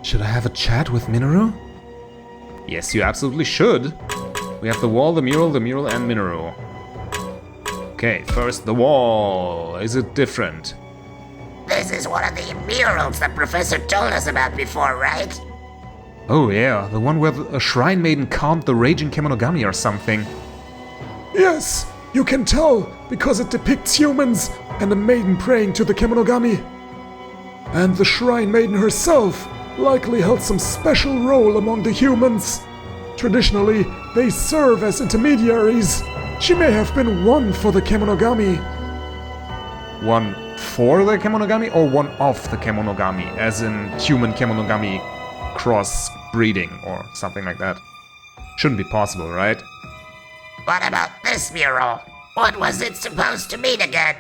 Should I have a chat with Minoru? Yes, you absolutely should. We have the wall, the mural, and Minoru. Okay, first the wall. Is it different? This is one of the murals the professor told us about before, right? Oh yeah, the one where a shrine maiden calmed the raging Kemonogami or something. Yes, you can tell because it depicts humans and a maiden praying to the Kemonogami. And the shrine maiden herself likely held some special role among the humans. Traditionally, they serve as intermediaries. She may have been one for the Kemonogami. One for the Kemonogami or one of the Kemonogami, as in human Kemonogami cross-breeding or something like that? Shouldn't be possible, right? What about this mural? What was it supposed to mean again?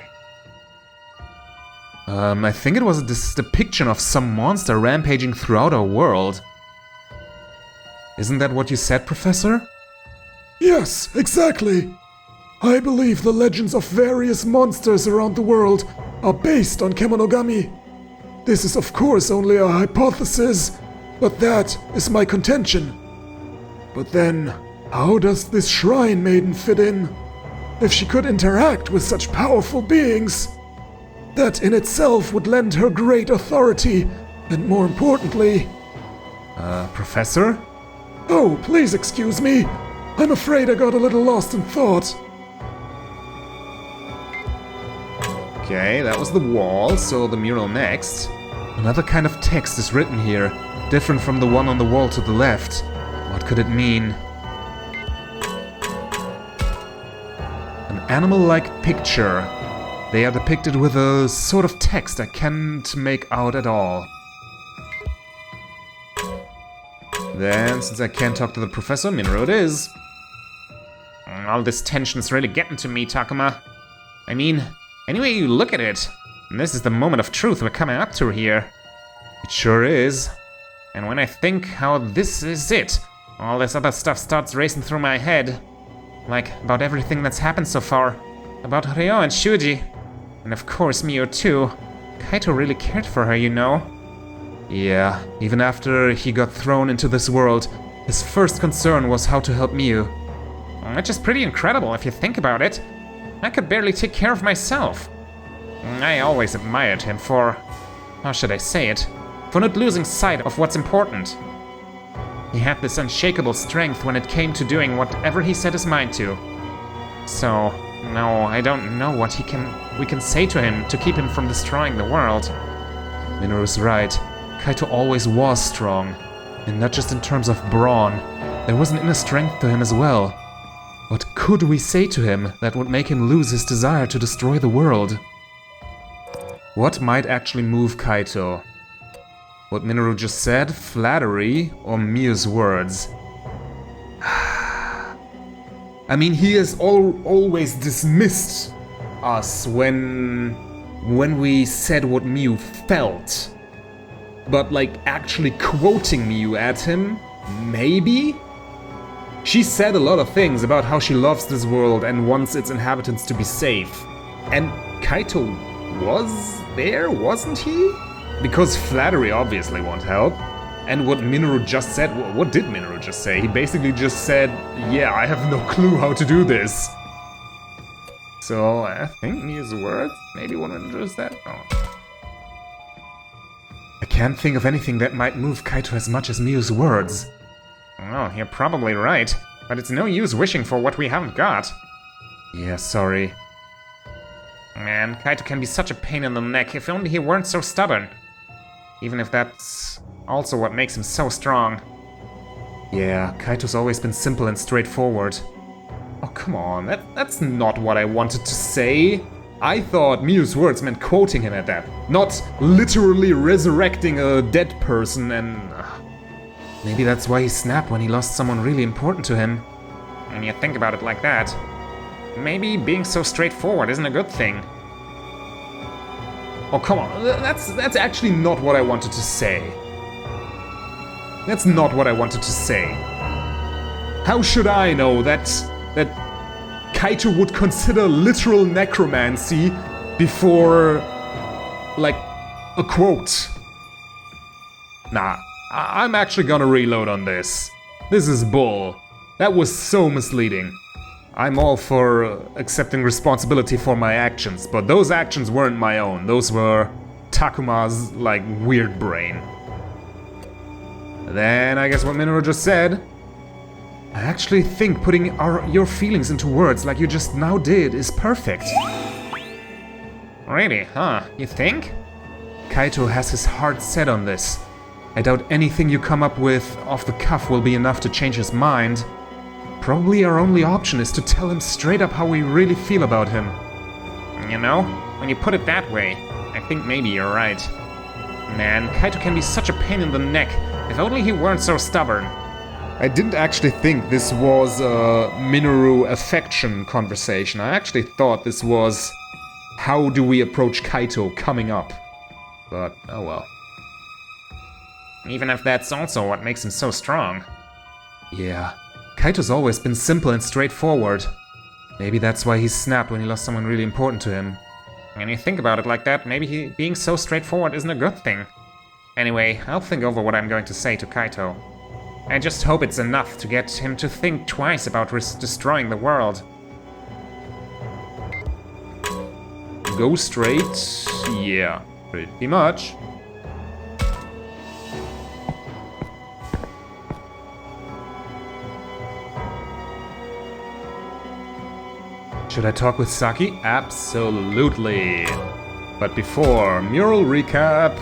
I think it was this depiction of some monster rampaging throughout our world. Isn't that what you said, Professor? Yes, exactly. I believe the legends of various monsters around the world are based on Kemonogami. This is of course only a hypothesis, but that is my contention. But then, how does this shrine maiden fit in? If she could interact with such powerful beings, that in itself would lend her great authority, and more importantly... Professor? Oh, please excuse me. I'm afraid I got a little lost in thought. Okay, that was the wall, so the mural next. Another kind of text is written here, different from the one on the wall to the left. What could it mean? An animal-like picture. They are depicted with a sort of text I can't make out at all. Then, since I can't talk to the professor, Minoru it is. All this tension's really getting to me, Takuma. I mean, any way you look at it, this is the moment of truth we're coming up to here. It sure is. And when I think how this is it, all this other stuff starts racing through my head. Like, about everything that's happened so far. About Ryo and Shuji. And of course Miu too. Kaito really cared for her, you know. Yeah, even after he got thrown into this world, his first concern was how to help Miu. Which is pretty incredible if you think about it. I could barely take care of myself. I always admired him for... how should I say it? For not losing sight of what's important. He had this unshakable strength when it came to doing whatever he set his mind to. So, no, I don't know what we can say to him to keep him from destroying the world. Minoru's right. Kaito always was strong. And not just in terms of brawn. There was an inner strength to him as well. What could we say to him that would make him lose his desire to destroy the world? What might actually move Kaito? What Minoru just said, flattery, or Miu's words? I mean, he has always dismissed us when we said what Miu felt. But like actually quoting Miu at him, maybe? She said a lot of things about how she loves this world and wants its inhabitants to be safe. And Kaito was there, wasn't he? Because flattery obviously won't help. And what Minoru just said, what did Minoru just say? He basically just said, yeah, I have no clue how to do this. So I think Miu's words, maybe one of them said. Oh. I can't think of anything that might move Kaito as much as Miu's words. Oh, you're probably right, but it's no use wishing for what we haven't got. Yeah, sorry. Man, Kaito can be such a pain in the neck if only he weren't so stubborn. Even if that's also what makes him so strong. Yeah, Kaito's always been simple and straightforward. Oh, come on, that's not what I wanted to say. I thought Miu's words meant quoting him at that, not literally resurrecting a dead person and... Maybe that's why he snapped when he lost someone really important to him. When you think about it like that, maybe being so straightforward isn't a good thing. Oh, come on, that's actually not what I wanted to say. That's not what I wanted to say. How should I know that Kaito would consider literal necromancy before, like, a quote? Nah, I'm actually gonna reload on this. This is bull. That was so misleading. I'm all for accepting responsibility for my actions, but those actions weren't my own. Those were Takuma's, like, weird brain. Then I guess what Minoru just said. I actually think putting your feelings into words like you just now did is perfect. Really, huh? You think? Kaito has his heart set on this. I doubt anything you come up with off the cuff will be enough to change his mind. Probably our only option is to tell him straight up how we really feel about him. You know, when you put it that way, I think maybe you're right. Man, Kaito can be such a pain in the neck. If only he weren't so stubborn. I didn't actually think this was a Minoru affection conversation. I actually thought this was how do we approach Kaito coming up. But, oh well. Even if that's also what makes him so strong. Yeah, Kaito's always been simple and straightforward. Maybe that's why he snapped when he lost someone really important to him. When you think about it like that, maybe being so straightforward isn't a good thing. Anyway, I'll think over what I'm going to say to Kaito. I just hope it's enough to get him to think twice about destroying the world. Go straight? Yeah, pretty much. Should I talk with Saki? Absolutely. But before, mural recap.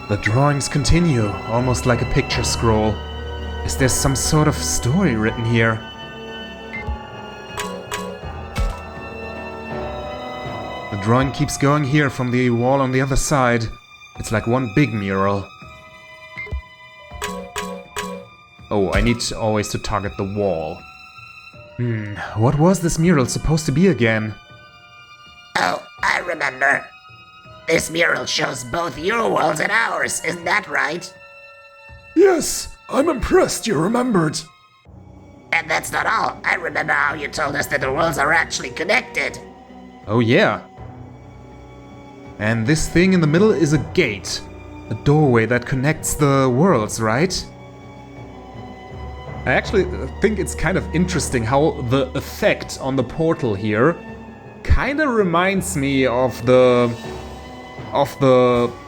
The drawings continue, almost like a picture scroll. Is there some sort of story written here? The drawing keeps going here from the wall on the other side. It's like one big mural. Oh, I need always to target the wall. What was this mural supposed to be again? Oh, I remember. This mural shows both your worlds and ours, isn't that right? Yes, I'm impressed you remembered. And that's not all. I remember how you told us that the worlds are actually connected. Oh yeah. And this thing in the middle is a gate. A doorway that connects the worlds, right? I actually think it's kind of interesting how the effect on the portal here kind of reminds me of the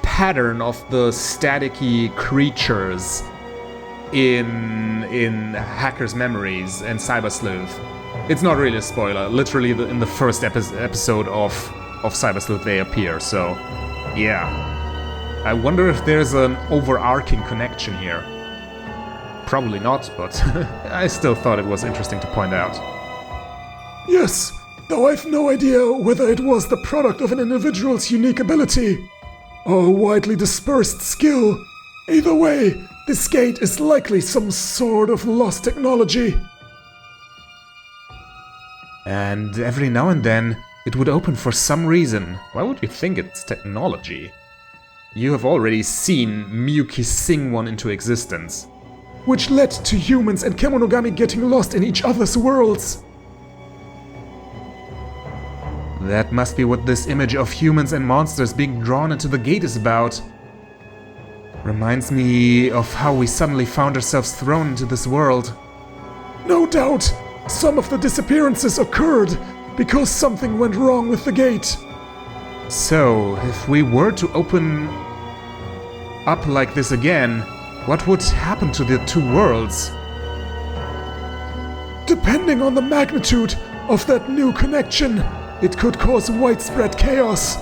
pattern of the staticky creatures in Hacker's Memories and Cyber Sleuth. It's not really a spoiler. Literally in the first episode of Cyber Sleuth they appear, so yeah. I wonder if there's an overarching connection here. Probably not, but I still thought it was interesting to point out. Yes, though I've no idea whether it was the product of an individual's unique ability or a widely dispersed skill. Either way, this gate is likely some sort of lost technology. And every now and then, it would open for some reason. Why would you think it's technology? You have already seen Miyuki sing one into existence. Which led to humans and Kemonogami getting lost in each other's worlds. That must be what this image of humans and monsters being drawn into the gate is about. Reminds me of how we suddenly found ourselves thrown into this world. No doubt, some of the disappearances occurred because something went wrong with the gate. So, if we were to open up like this again, what would happen to the two worlds? Depending on the magnitude of that new connection, it could cause widespread chaos.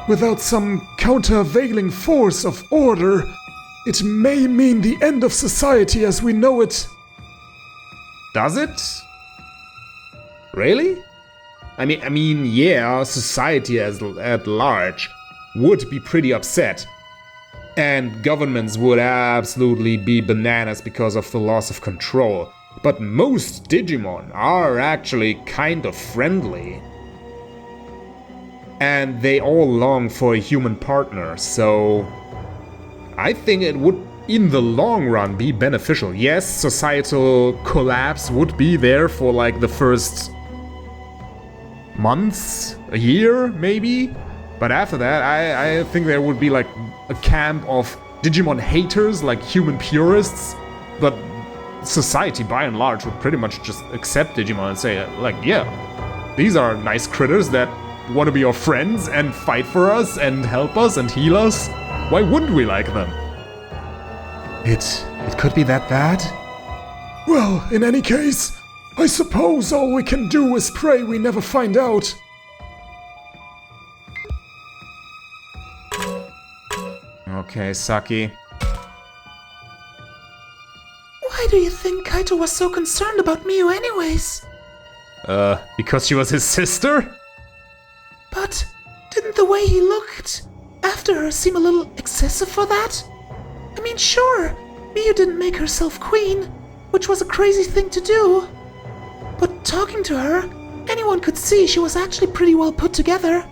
Without some countervailing force of order, it may mean the end of society as we know it. Does it? Really? I mean, yeah, society at large would be pretty upset. And governments would absolutely be bananas because of the loss of control. But most Digimon are actually kind of friendly. And they all long for a human partner, so I think it would, in the long run, be beneficial. Yes, societal collapse would be there for like the first months, a year maybe, but after that I think there would be like a camp of Digimon haters, like human purists, but society by and large would pretty much just accept Digimon and say, like, yeah, these are nice critters that want to be our friends and fight for us and help us and heal us. Why wouldn't we like them? It could be that bad? Well, in any case, I suppose all we can do is pray we never find out. Okay, Saki. Why do you think Kaito was so concerned about Miu anyways? Because she was his sister? But didn't the way he looked after her seem a little excessive for that? I mean, sure, Miu didn't make herself queen, which was a crazy thing to do. But talking to her, anyone could see she was actually pretty well put together.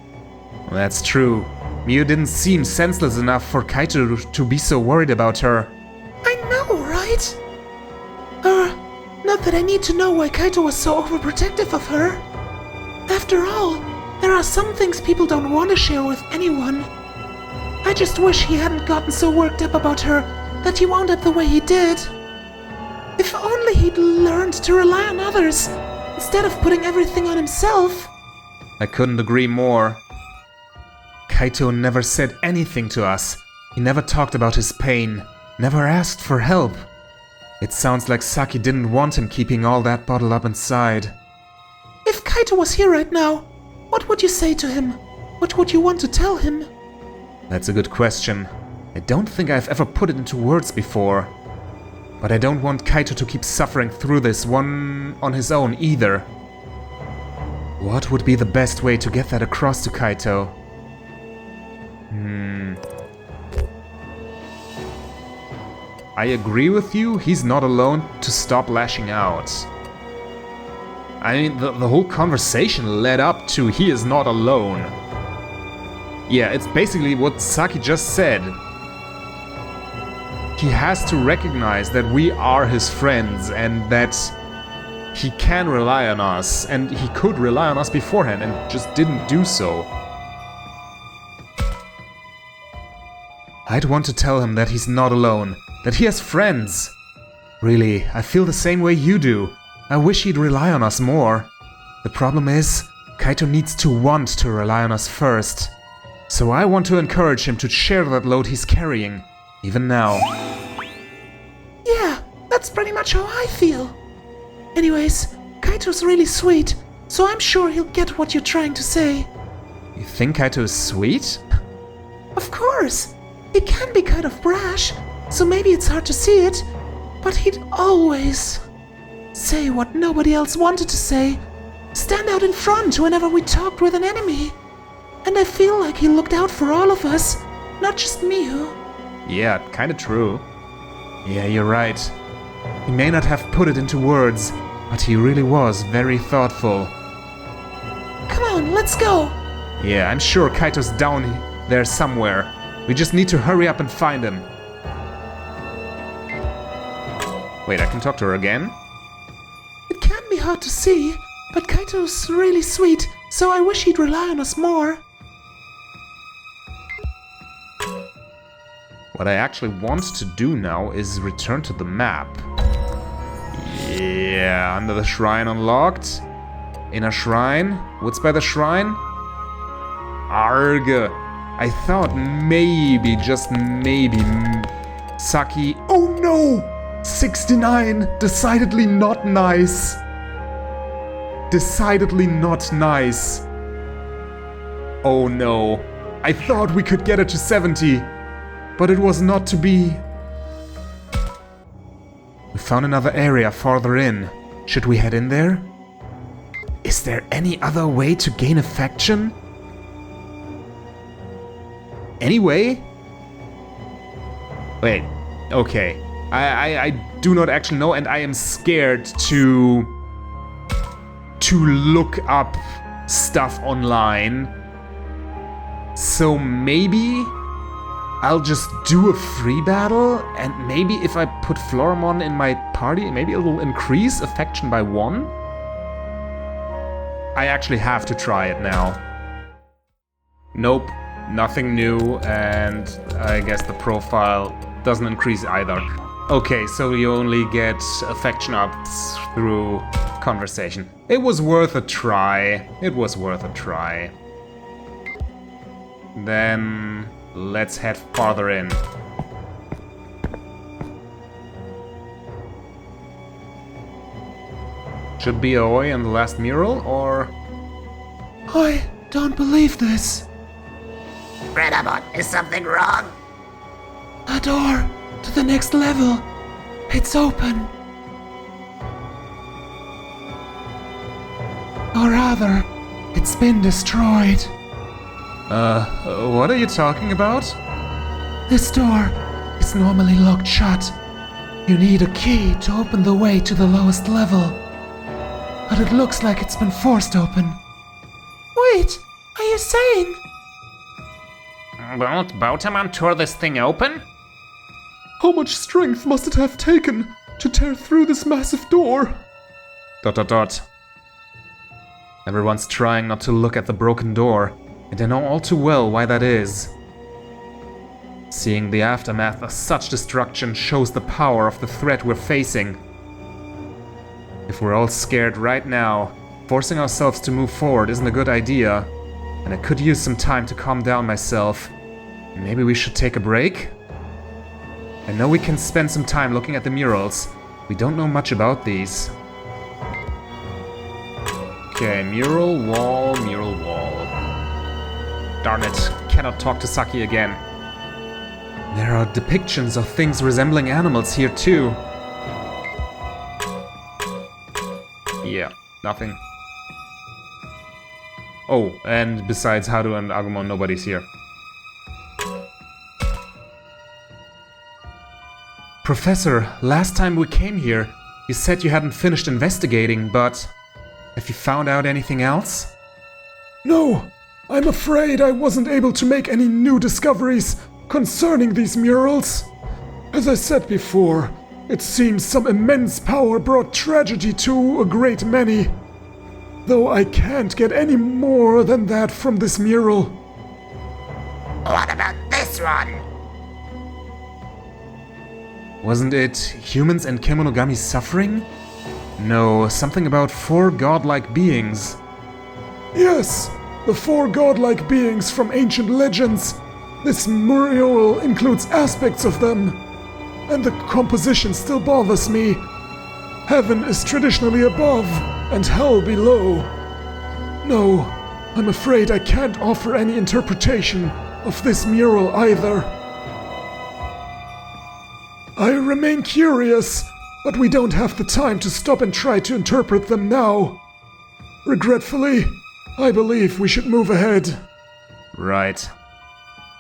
That's true. Miu didn't seem senseless enough for Kaito to be so worried about her. I know, right? Not that I need to know why Kaito was so overprotective of her. After all, there are some things people don't want to share with anyone. I just wish he hadn't gotten so worked up about her that he wound up the way he did. If only he'd learned to rely on others, instead of putting everything on himself. I couldn't agree more. Kaito never said anything to us. He never talked about his pain, never asked for help. It sounds like Saki didn't want him keeping all that bottled up inside. If Kaito was here right now, what would you say to him? What would you want to tell him? That's a good question. I don't think I've ever put it into words before. But I don't want Kaito to keep suffering through this one on his own either. What would be the best way to get that across to Kaito? I agree with you, he's not alone to stop lashing out. I mean, the whole conversation led up to he is not alone. Yeah, it's basically what Saki just said. He has to recognize that we are his friends and that he can rely on us, and he could rely on us beforehand and just didn't do so. I'd want to tell him that he's not alone, that he has friends. Really, I feel the same way you do. I wish he'd rely on us more. The problem is, Kaito needs to want to rely on us first. So I want to encourage him to share that load he's carrying, even now. Yeah, that's pretty much how I feel. Anyways, Kaito's really sweet, so I'm sure he'll get what you're trying to say. You think Kaito is sweet? Of course! He can be kind of brash, so maybe it's hard to see it, but he'd always say what nobody else wanted to say, stand out in front whenever we talked with an enemy. And I feel like he looked out for all of us, not just Miu. Yeah, kinda true. Yeah, you're right. He may not have put it into words, but he really was very thoughtful. Come on, let's go! Yeah, I'm sure Kaito's down there somewhere. We just need to hurry up and find him. Wait, I can talk to her again? It can be hard to see, but Kaito's really sweet, so I wish he'd rely on us more. What I actually want to do now is return to the map. Yeah, under the shrine unlocked. Inner shrine. Woods by the shrine. Arg. I thought maybe, just maybe, Saki... Oh no! 69! Decidedly not nice. Decidedly not nice. Oh no. I thought we could get it to 70. But it was not to be. We found another area farther in. Should we head in there? Is there any other way to gain affection? Anyway? Wait, okay. I do not actually know, and I am scared to look up stuff online. So maybe I'll just do a free battle, and maybe if I put Floramon in my party, maybe it will increase affection by 1? I actually have to try it now. Nope. Nothing new, and I guess the profile doesn't increase either. Okay, so you only get affection ups through conversation. It was worth a try. It was worth a try. Then let's head farther in. Should be Aoi and the last mural, or... I don't believe this. Renamon, is something wrong? A door to the next level. It's open. Or rather, it's been destroyed. What are you talking about? This door is normally locked shut. You need a key to open the way to the lowest level. But it looks like it's been forced open. Wait, are you saying? Won't Botamon tore this thing open? How much strength must it have taken to tear through this massive door? ... Everyone's trying not to look at the broken door, and I know all too well why that is. Seeing the aftermath of such destruction shows the power of the threat we're facing. If we're all scared right now, forcing ourselves to move forward isn't a good idea, and I could use some time to calm down myself. Maybe we should take a break? I know we can spend some time looking at the murals. We don't know much about these. Okay, mural wall, mural wall. Darn it, cannot talk to Saki again. There are depictions of things resembling animals here too. Yeah, nothing. Oh, and besides Haru and Agumon, nobody's here. Professor, last time we came here, you said you hadn't finished investigating, but... have you found out anything else? No, I'm afraid I wasn't able to make any new discoveries concerning these murals. As I said before, it seems some immense power brought tragedy to a great many. Though I can't get any more than that from this mural. What about this one? Wasn't it humans and Kemonogami suffering? No, something about 4 godlike beings. Yes, the 4 godlike beings from ancient legends. This mural includes aspects of them. And the composition still bothers me. Heaven is traditionally above, and hell below. No, I'm afraid I can't offer any interpretation of this mural either. I remain curious, but we don't have the time to stop and try to interpret them now. Regretfully, I believe we should move ahead. Right.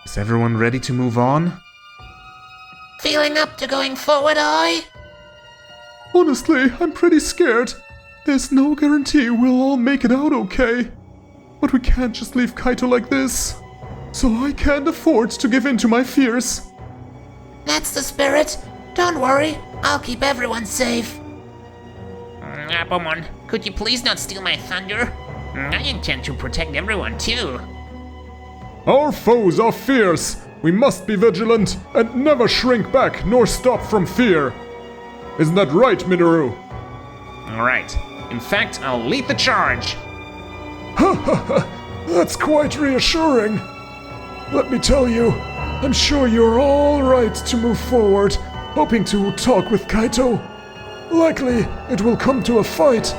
Is everyone ready to move on? Feeling up to going forward, Aoi? Honestly, I'm pretty scared. There's no guarantee we'll all make it out okay. But we can't just leave Kaito like this. So I can't afford to give in to my fears. That's the spirit. Don't worry, I'll keep everyone safe. Applemon, could you please not steal my thunder? I intend to protect everyone too. Our foes are fierce. We must be vigilant and never shrink back nor stop from fear. Isn't that right, Minoru? Alright. In fact, I'll lead the charge. That's quite reassuring. Let me tell you, I'm sure you're all right to move forward, hoping to talk with Kaito. Likely, it will come to a fight,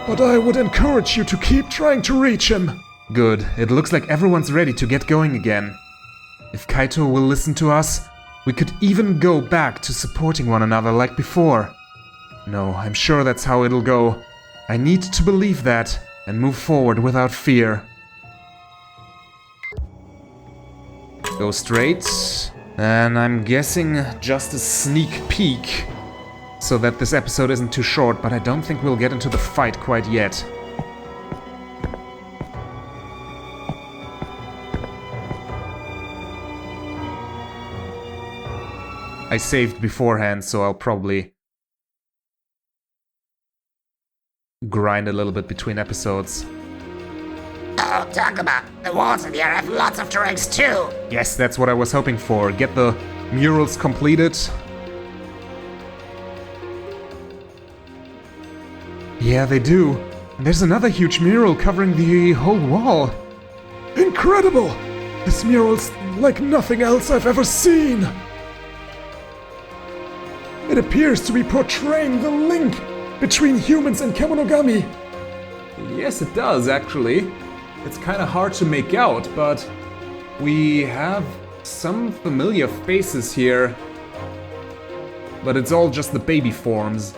but I would encourage you to keep trying to reach him. Good. It looks like everyone's ready to get going again. If Kaito will listen to us, we could even go back to supporting one another like before. No, I'm sure that's how it'll go. I need to believe that and move forward without fear. Go straight, and I'm guessing just a sneak peek, so that this episode isn't too short, but I don't think we'll get into the fight quite yet. I saved beforehand, so I'll probably grind a little bit between episodes. Oh, Takuma, the walls in here have lots of drawings too. Yes, that's what I was hoping for. Get the murals completed. Yeah, they do. And there's another huge mural covering the whole wall. Incredible! This mural's like nothing else I've ever seen. It appears to be portraying the link between humans and Kemonogami. Yes, it does, actually. It's kind of hard to make out, but we have some familiar faces here. But it's all just the baby forms.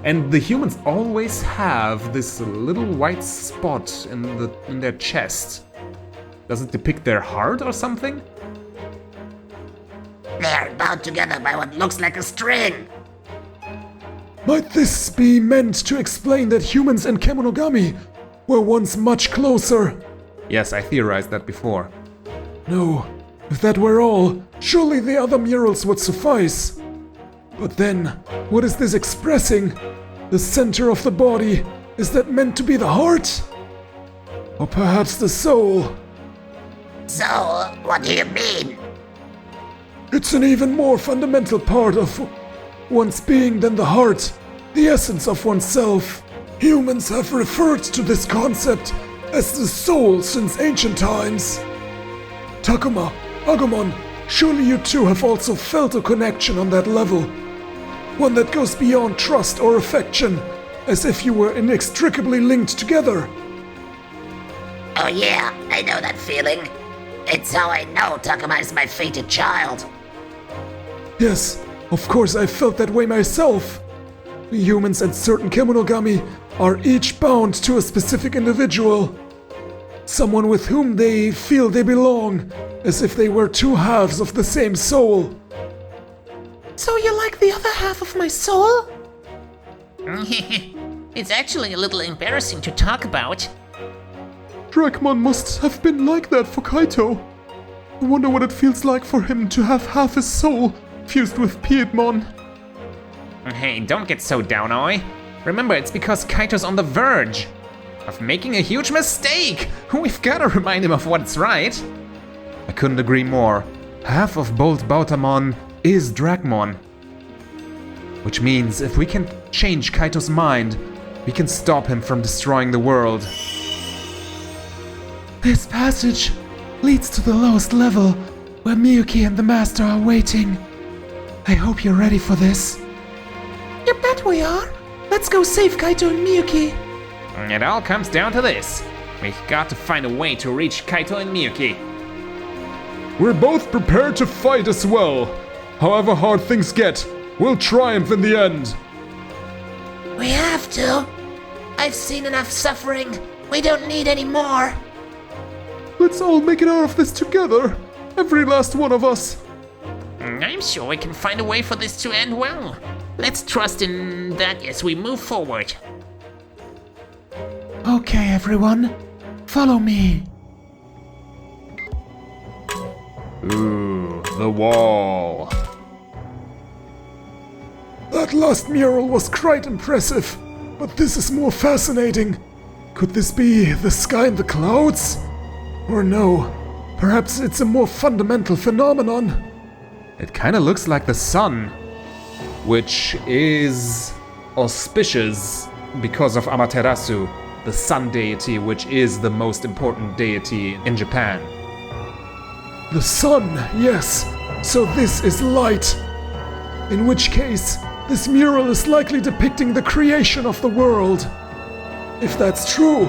And the humans always have this little white spot in their chest. Does it depict their heart or something? They are bound together by what looks like a string. Might this be meant to explain that humans and Kemonogami were once much closer? Yes, I theorized that before. No, if that were all, surely the other murals would suffice. But then, what is this expressing? The center of the body, is that meant to be the heart? Or perhaps the soul? So, what do you mean? It's an even more fundamental part of one's being than the heart, the essence of oneself. Humans have referred to this concept as the soul since ancient times. Takuma, Agumon, surely you too have also felt a connection on that level. One that goes beyond trust or affection, as if you were inextricably linked together. Oh yeah, I know that feeling. It's how I know Takuma is my fated child. Yes, of course I felt that way myself. We humans and certain Kemonogami are each bound to a specific individual. Someone with whom they feel they belong, as if they were two halves of the same soul. So you like the other half of my soul? It's actually a little embarrassing to talk about. Dracmon must have been like that for Kaito. I wonder what it feels like for him to have half his soul fused with Piedmon. Hey, don't get so down, Aoi. Remember, it's because Kaito's on the verge of making a huge mistake. We've gotta remind him of what's right. I couldn't agree more. Half of Bolt Bautamon is Dracmon. Which means if we can change Kaito's mind, we can stop him from destroying the world. This passage leads to the lowest level, where Miyuki and the Master are waiting. I hope you're ready for this. You bet we are. Let's go save Kaito and Miyuki. It all comes down to this. We've got to find a way to reach Kaito and Miyuki. We're both prepared to fight as well. However hard things get, we'll triumph in the end. We have to. I've seen enough suffering. We don't need any more. Let's all make it out of this together. Every last one of us. I'm sure we can find a way for this to end well. Let's trust in that as we move forward. Okay, everyone. Follow me. Ooh, the wall. That last mural was quite impressive, but this is more fascinating. Could this be the sky and the clouds? Or no, perhaps it's a more fundamental phenomenon. It kinda looks like the sun, which is auspicious because of Amaterasu, the sun deity, which is the most important deity in Japan. The sun, yes. So this is light. In which case, this mural is likely depicting the creation of the world. If that's true,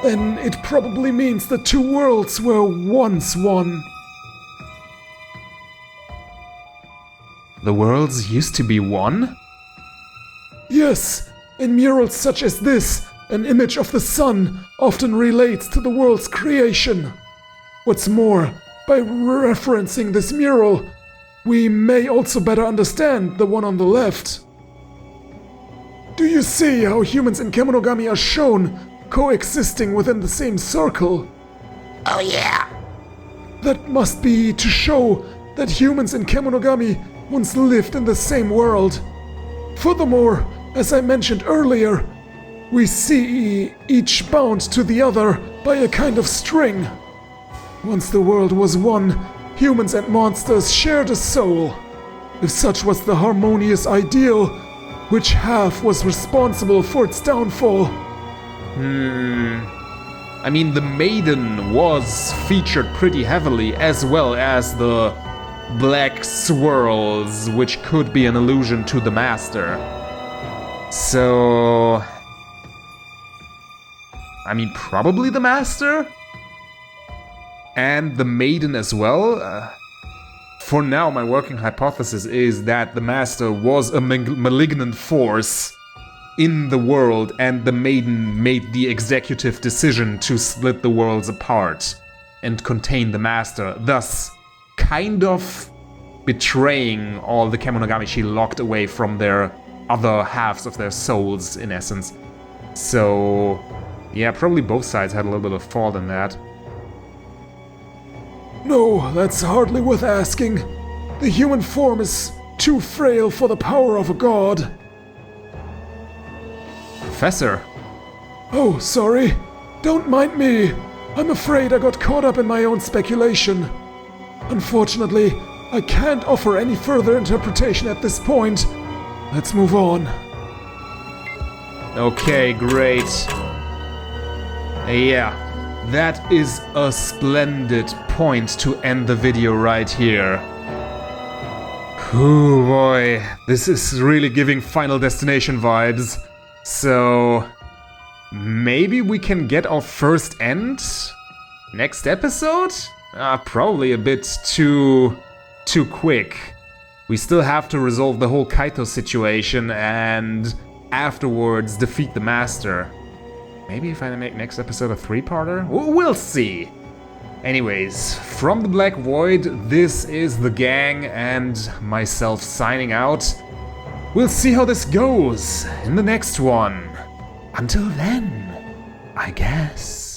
then it probably means the two worlds were once one. The worlds used to be one? Yes, in murals such as this, an image of the sun often relates to the world's creation. What's more, by referencing this mural, we may also better understand the one on the left. Do you see how humans and Kemonogami are shown coexisting within the same circle? Oh yeah. That must be to show that humans and Kemonogami once lived in the same world. Furthermore, as I mentioned earlier, We see each bound to the other by a kind of string. Once the world was one, humans and monsters shared a soul. If such was the harmonious ideal, which half was responsible for its downfall? I mean, the maiden was featured pretty heavily, as well as the black swirls, which could be an allusion to the master. So... I mean, probably the master? And the maiden as well? For now, my working hypothesis is that the master was a malignant force in the world, and the maiden made the executive decision to split the worlds apart and contain the master, thus kind of betraying all the Kemonogami she locked away from their other halves of their souls, in essence. So, yeah, probably both sides had a little bit of fault in that. No, that's hardly worth asking. The human form is too frail for the power of a god. Professor? Oh, sorry. Don't mind me. I'm afraid I got caught up in my own speculation. Unfortunately, I can't offer any further interpretation at this point. Let's move on. Okay, great. Yeah, that is a splendid point to end the video right here. Oh boy, this is really giving Final Destination vibes. So, maybe we can get our first end next episode? Probably a bit too quick. We still have to resolve the whole Kaito situation and afterwards defeat the master. Maybe if I make next episode a 3-parter? We'll see. Anyways, from the Black Void, this is the gang and myself signing out. We'll see how this goes in the next one. Until then, I guess.